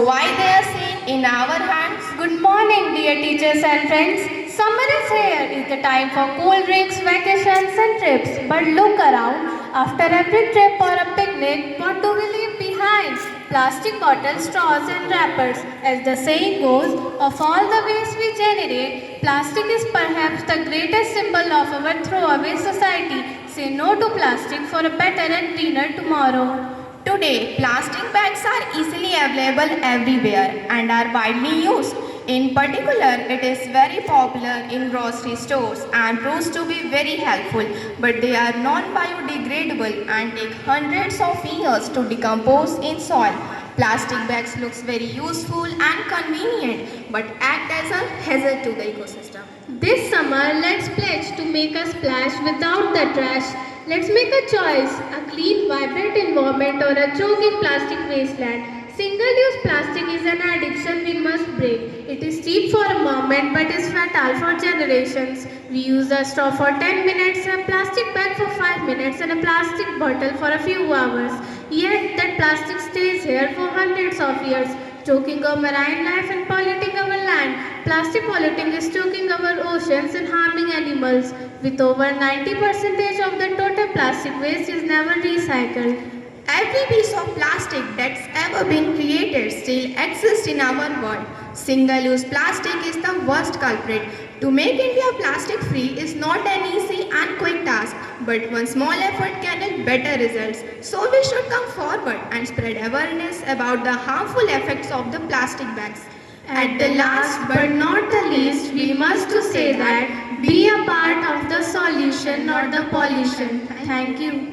why they are seen in our hands? Good morning, dear teachers and friends. Summer is here. It's the time for cool drinks, vacations and trips. But look around. After every trip or a picnic, what do we leave behind? Plastic bottles, straws and wrappers. As the saying goes, of all the waste we generate, plastic is perhaps the greatest symbol of our throwaway society. Say no to plastic for a better and cleaner tomorrow. Today, plastic bags are easily available everywhere and are widely used. In particular, it is very popular in grocery stores and proves to be very helpful, but they are non-biodegradable and take hundreds of years to decompose in soil. Plastic bags looks very useful and convenient, but act as a hazard to the ecosystem. This summer, let's pledge to make a splash without the trash. Let's make a choice, a clean, vibrant environment or a choking plastic wasteland. Single-use plastic is an addiction we must break. It is cheap for a moment but is fatal for generations. We use a straw for 10 minutes, a plastic bag for 5 minutes and a plastic bottle for a few hours. Yet that plastic stays here for hundreds of years, choking our marine life and polluting our land. Plastic polluting is choking our oceans and harming animals. With over 90% of the total plastic waste is never recycled. Every piece of plastic that's ever been created still exists in our world. Single-use plastic is the worst culprit. To make India plastic-free is not an easy and quick task, but one small effort can yield better results. So we should come forward and spread awareness about the harmful effects of the plastic bags. At the last but not the least, we must to say that be a part of the solution, not the pollution. Thank you.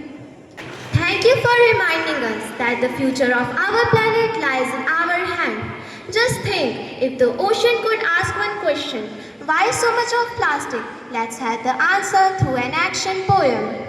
Thank you for reminding us that the future of our planet lies in our hand. Just think, if the ocean could ask one question, why so much of plastic? Let's have the answer through an action poem.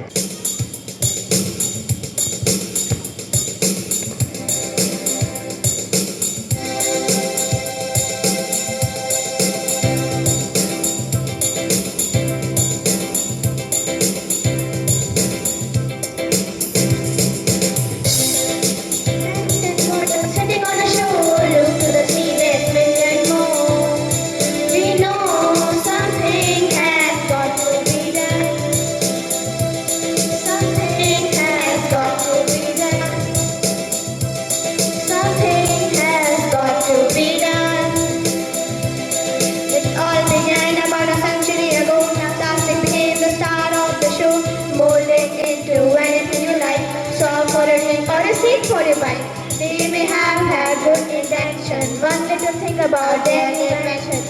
For your bike. They may have had good intention, one little thing about their invention.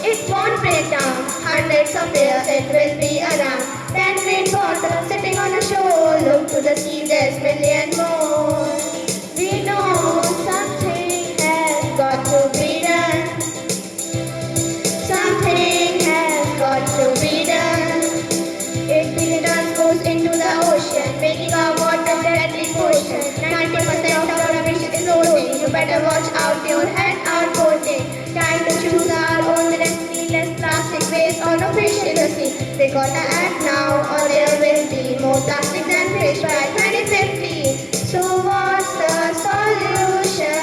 It won't break down. Hundreds of years it will be around. 10 green bottles sitting on a shore. Look to the sea, there's million more. We know something has got to be done. Something has got to be done. 8 billion tons goes into the ocean, making our water deadly poison. 90% of our emission is ozone. You better watch out your head out voting. Time to choose our own destiny. Less plastic waste or no fish in the sea. They gotta act now or there will be more plastic than fish by 2050. So what's the solution?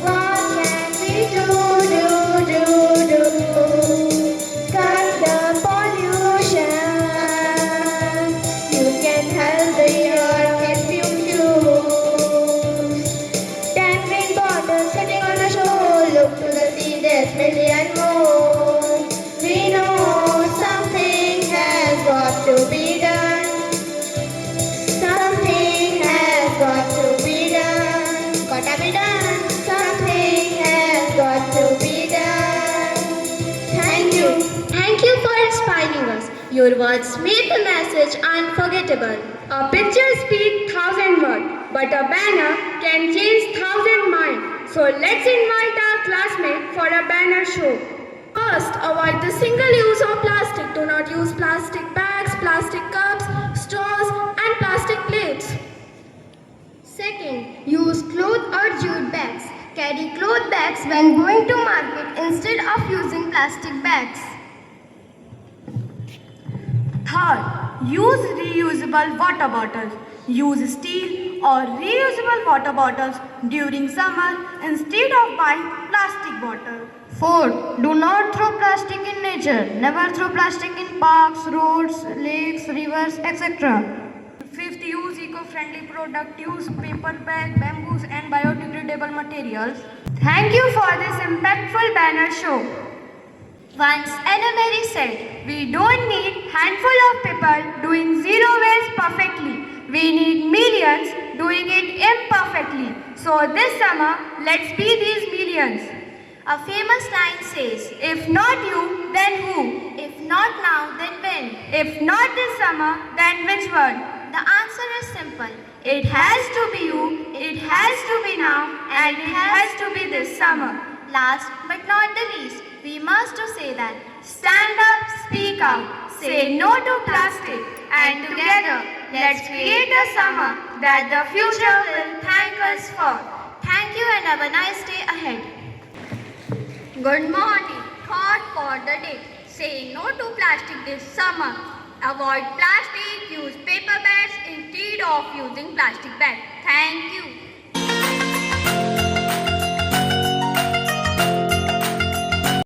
What can we do? Cut the pollution. You can help the earth if you choose. 10 green bottles sitting on the shore. Look to the sea, there's million more. We know something has got to be done. Something has got to be done. Gotta be done. Something has got to be done. Thank you. Thank you for inspiring us. Your words made the message unforgettable. A picture speaks 1,000 words, but a banner can change 1,000 minds. So let's invite our classmates for a banner show. First, avoid the single use of plastic. Do not use plastic bags, plastic cups, straws and plastic plates. Second, use cloth or jute bags. Carry cloth bags when going to market instead of using plastic bags. Third, use reusable water bottles. Use steel or reusable water bottles during summer instead of buying plastic bottle. 4. Do not throw plastic in nature. Never throw plastic in parks, roads, lakes, rivers, etc. Fifth, use eco-friendly product. Use paper bag, bamboos and biodegradable materials. Thank you for this impactful banner show. Once Anna Mary said, we don't need handful of people doing zero waste perfectly. We need millions doing it imperfectly. So this summer, let's be these millions. A famous line says, if not you, then who? If not now, then when? If not this summer, then which one? The answer is simple. It has to be you, it has to be now, and it has to be this summer. Last but not the least, we must say that stand up, speak out, say no to plastic, and together let's create a summer that the future will thank us for. Thank you and have a nice day ahead. Good morning. Thought for the day. Say no to plastic this summer. Avoid plastic, use paper bags instead of using plastic bags. Thank you.